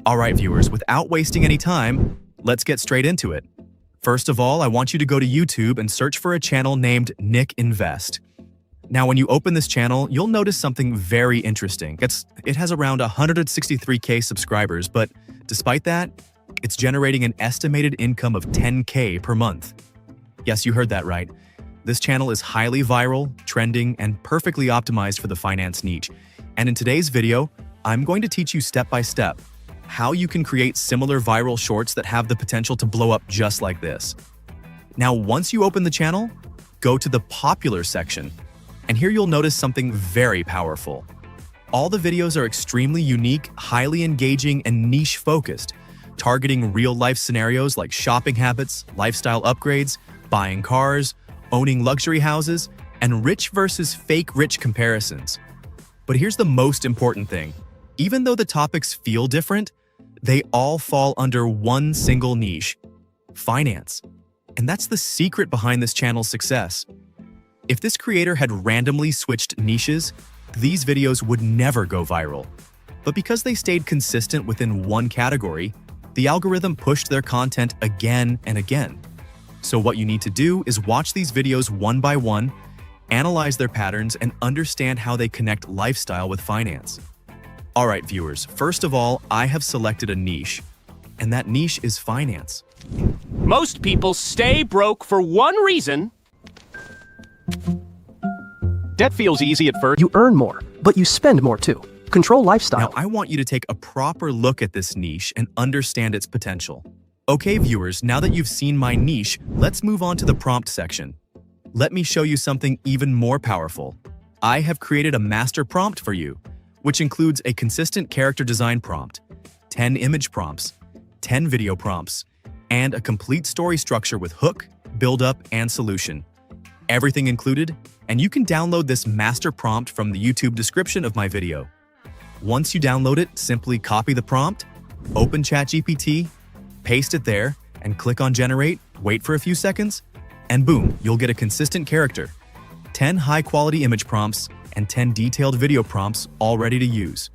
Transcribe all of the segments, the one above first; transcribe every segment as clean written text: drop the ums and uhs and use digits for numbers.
All right, viewers, without wasting any time, let's get straight into it. First of all, I want you to go to YouTube and search for a channel named Nick Invest. Now, when you open this channel, you'll notice something very interesting. It has around 163K subscribers, but despite that, it's generating an estimated income of 10K per month. Yes, you heard that right. This channel is highly viral, trending, and perfectly optimized for the finance niche. And in today's video, I'm going to teach you step by step how you can create similar viral shorts that have the potential to blow up just like this. Now, once you open the channel, go to the popular section, and here you'll notice something very powerful. All the videos are extremely unique, highly engaging, and niche-focused, targeting real-life scenarios like shopping habits, lifestyle upgrades, buying cars, owning luxury houses, and rich versus fake rich comparisons. But here's the most important thing. Even though the topics feel different, they all fall under one single niche: finance. And that's the secret behind this channel's success. If this creator had randomly switched niches, these videos would never go viral. But because they stayed consistent within one category, the algorithm pushed their content again and again. So what you need to do is watch these videos one by one, analyze their patterns, and understand how they connect lifestyle with finance. All right, viewers, first of all, I have selected a niche, and that niche is finance. Most people stay broke for one reason. Debt feels easy at first. You earn more, but you spend more too. Control lifestyle. Now, I want you to take a proper look at this niche and understand its potential. Okay, viewers, now that you've seen my niche, let's move on to the prompt section. Let me show you something even more powerful. I have created a master prompt for you, which includes a consistent character design prompt, 10 image prompts, 10 video prompts, and a complete story structure with hook, build-up, and solution. Everything included, and you can download this master prompt from the YouTube description of my video. Once you download it, simply copy the prompt, open ChatGPT, paste it there, and click on Generate, wait for a few seconds, and boom, you'll get a consistent character, 10 high-quality image prompts, and 10 detailed video prompts all ready to use.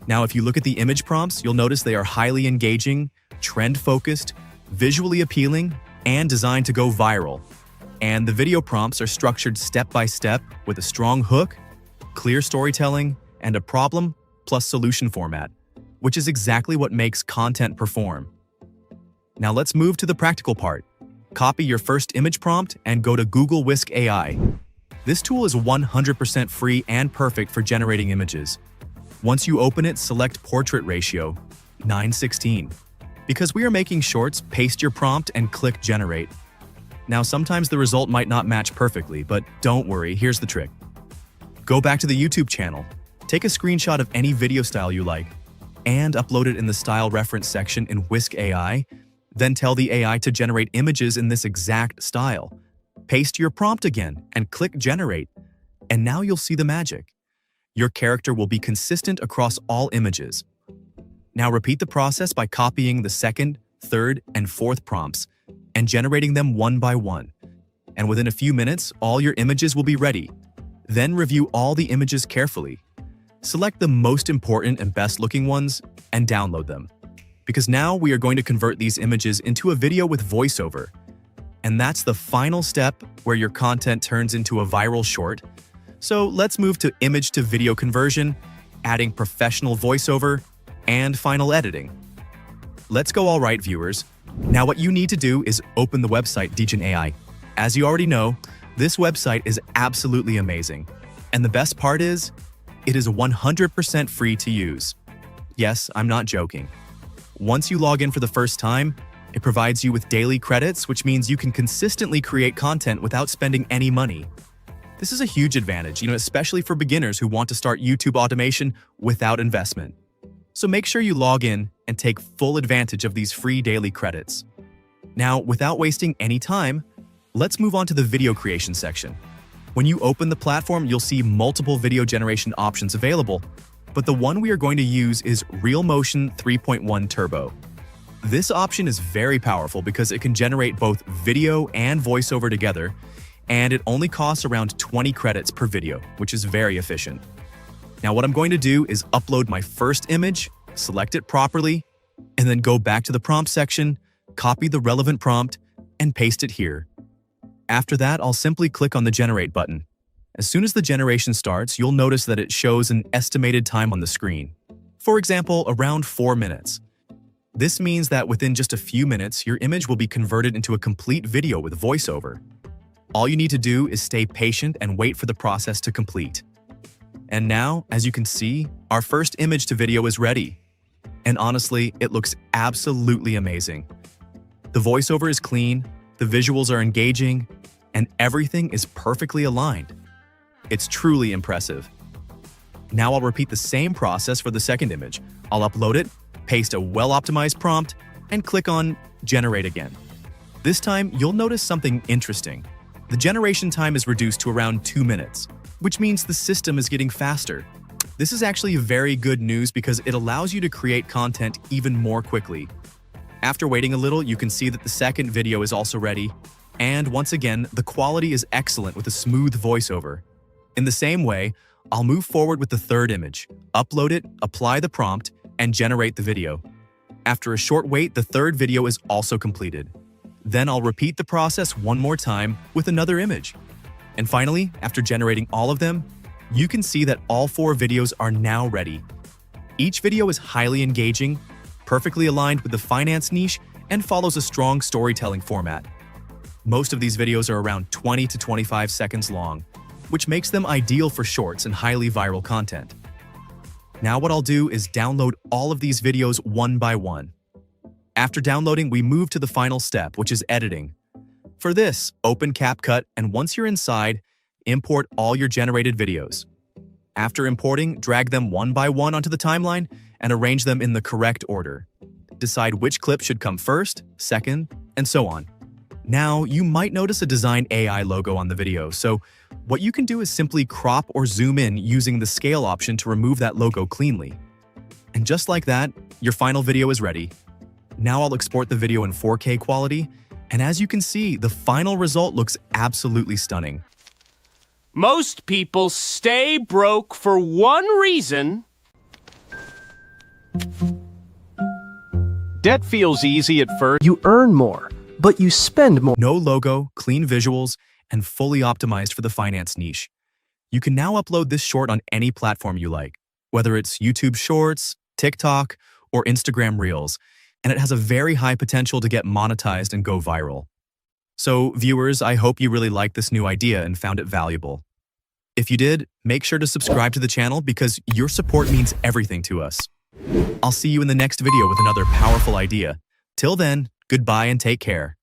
Now, if you look at the image prompts, you'll notice they are highly engaging, trend-focused, visually appealing, and designed to go viral. And the video prompts are structured step-by-step with a strong hook, clear storytelling, and a problem plus solution format, which is exactly what makes content perform. Now let's move to the practical part. Copy your first image prompt and go to Google Whisk AI. This tool is 100% free and perfect for generating images. Once you open it, select Portrait Ratio, 9:16. Because we are making shorts, paste your prompt and click Generate. Now, sometimes the result might not match perfectly, but don't worry, here's the trick. Go back to the YouTube channel, take a screenshot of any video style you like, and upload it in the Style Reference section in Whisk AI, then tell the AI to generate images in this exact style. Paste your prompt again and click Generate, and now you'll see the magic. Your character will be consistent across all images. Now repeat the process by copying the second, third, and fourth prompts and generating them one by one. And within a few minutes, all your images will be ready. Then review all the images carefully. Select the most important and best-looking ones and download them. Because now we are going to convert these images into a video with voiceover. And that's the final step where your content turns into a viral short. So let's move to image-to-video conversion, adding professional voiceover, and final editing. Let's go. All right, viewers. Now what you need to do is open the website Degen AI. As you already know, this website is absolutely amazing. And the best part is, it is 100% free to use. Yes, I'm not joking. Once you log in for the first time, it provides you with daily credits, which means you can consistently create content without spending any money. This is a huge advantage, especially for beginners who want to start YouTube automation without investment. So make sure you log in and take full advantage of these free daily credits. Now, without wasting any time, let's move on to the video creation section. When you open the platform, you'll see multiple video generation options available, but the one we are going to use is Real Motion 3.1 Turbo. This option is very powerful because it can generate both video and voiceover together, and it only costs around 20 credits per video, which is very efficient. Now what I'm going to do is upload my first image, select it properly, and then go back to the prompt section, copy the relevant prompt, and paste it here. After that, I'll simply click on the Generate button. As soon as the generation starts, you'll notice that it shows an estimated time on the screen. For example, around 4 minutes. This means that within just a few minutes, your image will be converted into a complete video with voiceover. All you need to do is stay patient and wait for the process to complete. And now, as you can see, our first image to video is ready. And honestly, it looks absolutely amazing. The voiceover is clean, the visuals are engaging, and everything is perfectly aligned. It's truly impressive. Now I'll repeat the same process for the second image. I'll upload it, paste a well-optimized prompt, and click on Generate again. This time, you'll notice something interesting. The generation time is reduced to around 2 minutes, which means the system is getting faster. This is actually very good news because it allows you to create content even more quickly. After waiting a little, you can see that the second video is also ready. And once again, the quality is excellent with a smooth voiceover. In the same way, I'll move forward with the third image, upload it, apply the prompt, and generate the video. After a short wait, the third video is also completed. Then I'll repeat the process one more time with another image. And finally, after generating all of them, you can see that all 4 videos are now ready. Each video is highly engaging, perfectly aligned with the finance niche, and follows a strong storytelling format. Most of these videos are around 20 to 25 seconds long, which makes them ideal for shorts and highly viral content. Now what I'll do is download all of these videos one by one. After downloading, we move to the final step, which is editing. For this, open CapCut, and once you're inside, import all your generated videos. After importing, drag them one by one onto the timeline and arrange them in the correct order. Decide which clip should come first, second, and so on. Now, you might notice a Design AI logo on the video, so what you can do is simply crop or zoom in using the scale option to remove that logo cleanly. And just like that, your final video is ready. Now I'll export the video in 4K quality, and as you can see, the final result looks absolutely stunning. Most people stay broke for one reason. Debt feels easy at first. You earn more, but you spend more. No logo, clean visuals, and fully optimized for the finance niche. You can now upload this short on any platform you like, whether it's YouTube Shorts, TikTok, or Instagram Reels, and it has a very high potential to get monetized and go viral. So, viewers, I hope you really liked this new idea and found it valuable. If you did, make sure to subscribe to the channel because your support means everything to us. I'll see you in the next video with another powerful idea. Till then, goodbye and take care.